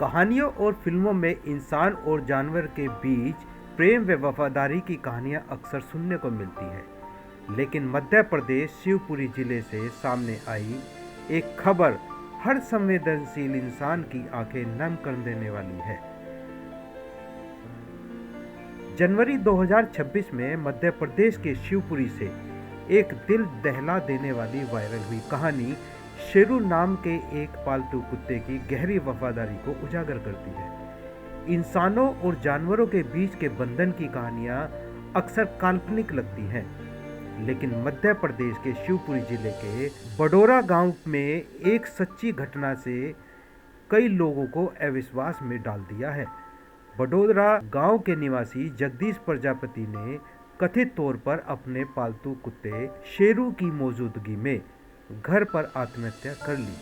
कहानियों और फिल्मों में इंसान और जानवर के बीच प्रेम व वफादारी की कहानियां अक्सर सुनने को मिलती हैं, लेकिन मध्य प्रदेश शिवपुरी जिले से सामने आई एक खबर हर संवेदनशील इंसान की आंखें नम कर देने वाली है। जनवरी 2026 में मध्य प्रदेश के शिवपुरी से एक दिल दहला देने वाली वायरल हुई कहानी शेरू नाम के एक पालतू कुत्ते की गहरी वफादारी को उजागर करती है। इंसानों और जानवरों के बीच के बंधन की कहानियां अक्सर काल्पनिक लगती हैं, लेकिन मध्य प्रदेश के शिवपुरी जिले के बडोरा गांव में एक सच्ची घटना से कई लोगों को अविश्वास में डाल दिया है। बडोरा गांव के निवासी जगदीश प्रजापति ने कथित तौर पर अपने पालतू कुत्ते शेरू की मौजूदगी में घर पर आत्महत्या कर ली।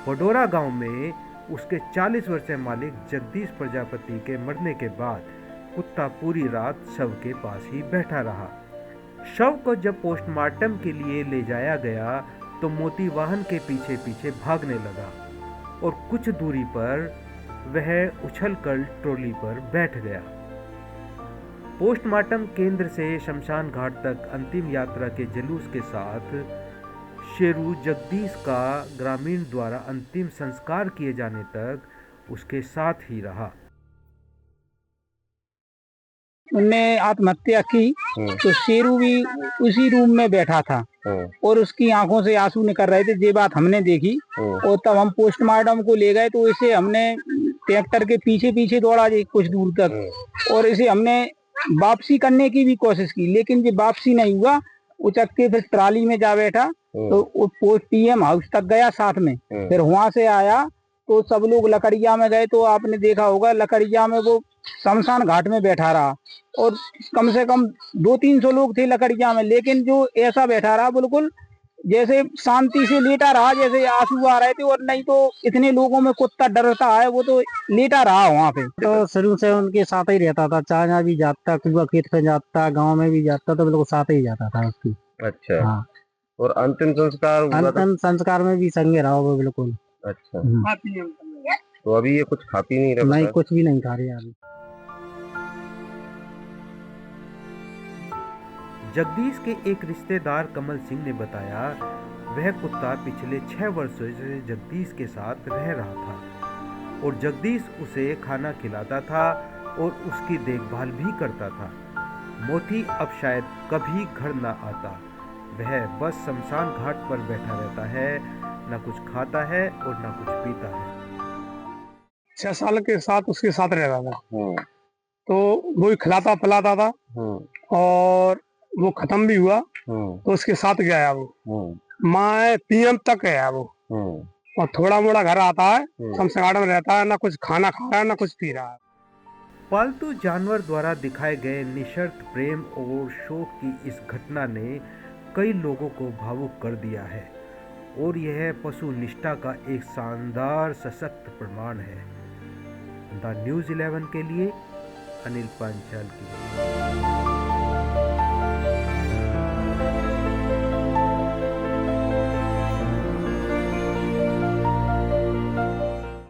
बडोरा गांव में उसके 40 वर्षीय मालिक जगदीश प्रजापति के मरने के बाद कुत्ता पूरी रात शव के पास ही बैठा रहा। शव को जब पोस्टमार्टम के लिए ले जाया गया तो मोती वाहन के पीछे पीछे भागने लगा और कुछ दूरी पर वह उछलकर ट्रॉली पर बैठ गया। पोस्टमार्टम केंद्र से शमशान घाट तक अंतिम यात्रा के जुलूस के साथ शेरू जगदीश का ग्रामीण द्वारा अंतिम संस्कार किए जाने तक उसके साथ ही रहा। उनने आत्महत्या की तो शेरू भी उसी रूम में बैठा था और उसकी आंखों से आंसू निकल रहे थे। ये बात हमने देखी और तब हम पोस्टमार्टम को ले गए तो इसे हमने ट्रैक्टर के पीछे पीछे दौड़ा कुछ दूर तक और इसे हमने वापसी करने की भी कोशिश की, लेकिन ये वापसी नहीं हुआ। उचक के फिर ट्राली में जा बैठा तो पीएम हाउस तक गया साथ में। फिर वहां से आया तो सब लोग लकड़िया में गए तो आपने देखा होगा लकड़िया में वो शमशान घाट में बैठा रहा और कम से कम 200-300 लोग थे लकड़िया में, लेकिन जो ऐसा बैठा रहा बिल्कुल जैसे शांति से लेटा रहा, जैसे आंसू आ रहे थे। और नहीं तो इतने लोगों में कुत्ता डरता है, वो तो लेटा रहा वहाँ पे। तो शुरू से उनके साथ ही रहता था, चाहे भी जाता, कुआ खेत पे जाता, गाँव में भी जाता, तो बिल्कुल साथ ही जाता था उसकी। अच्छा। हाँ। और अंतिम संस्कार हुआ था? अंतिम संस्कार में भी संगे रहा वो बिल्कुल। अच्छा। तो अभी ये कुछ खाती नहीं रहा? नहीं, कुछ भी नहीं खा रही अभी। जगदीश के एक रिश्तेदार कमल सिंह ने बताया वह कुत्ता पिछले 6 वर्षों से जगदीश के साथ रह रहा था और जगदीश उसे खाना खिलाता था और उसकी देखभाल भी करता था। मोती अब शायद कभी घर ना आता, वह बस शमशान घाट पर बैठा रहता है, न कुछ खाता है और न कुछ पीता है। 6 साल के साथ उसके साथ रहता था तो वो खिलाता पिलाता था और वो खत्म भी हुआ तो उसके साथ गया वो। मैं पीएम तक गया वो और थोड़ा मोड़ा घर आता है, शमशान में रहता है, ना कुछ खाना खा रहा है ना कुछ पी रहा है। पालतू जानवर द्वारा दिखाए गए निःशर्त प्रेम और शोक की इस घटना ने कई लोगों को भावुक कर दिया है और यह पशु निष्ठा का एक शानदार सशक्त प्रमाण है। द न्यूज़ 11 के लिए अनिल पांचाल की।